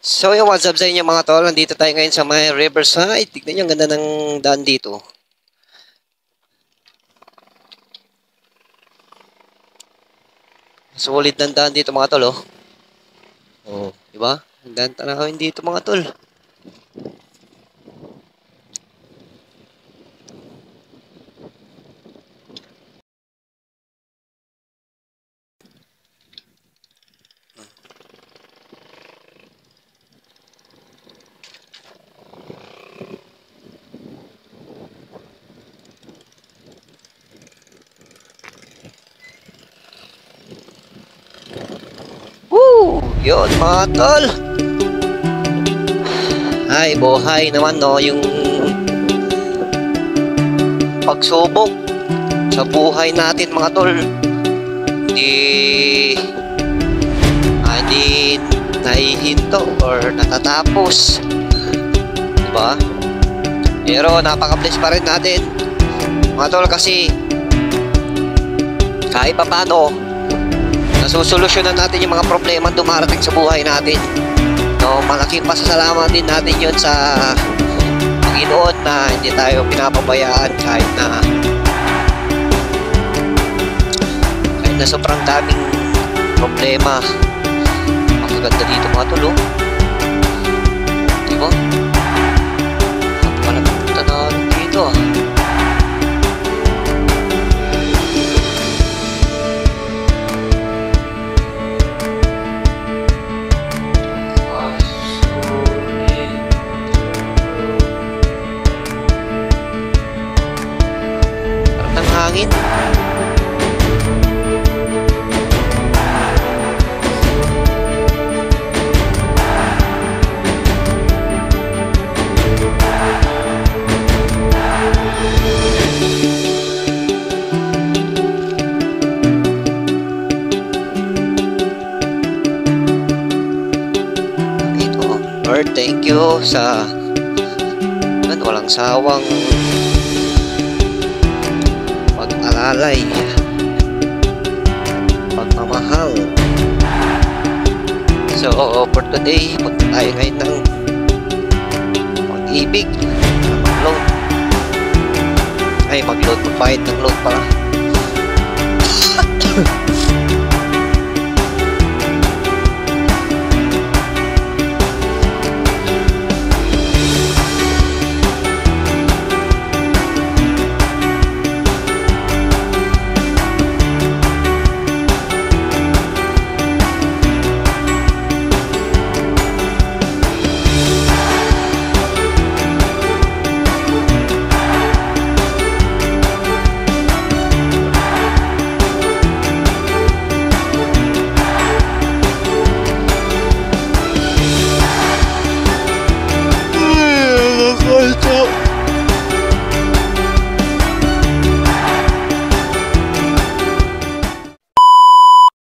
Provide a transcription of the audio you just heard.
So, yung what's up sa inyo mga tol? Nandito tayo ngayon sa may Riverside. Tignan nyo, ang ganda ng daan dito. Solid ng daan dito mga tol, oh. Oh, di ba? Ang daan tanawin dito mga tol. Woo! Yun mga tol. Ay, buhay naman no, yung pagsubok sa buhay natin mga tol. Hindi nahihinto or natatapos. Diba? Pero napaka-bless pa rin natin mga tol, kasi kahit pa paano nasusolusyonan natin yung mga problema dumarating sa buhay natin. No, malaking pasasalamat din natin yun sa Panginoon na hindi tayo pinapabayaan kahit na sobrang daming problema. Magaganda dito mga tol, oh. Diba? Napakalamang punta na dito, ah. Hangin. Ito, Lord, thank you sa walang sawang pag-alalay, pagmamahal. So, for today, punta tayo ngayon ng pag-ibig, mag-load. Ay, mag-load, magbayad ng load pala.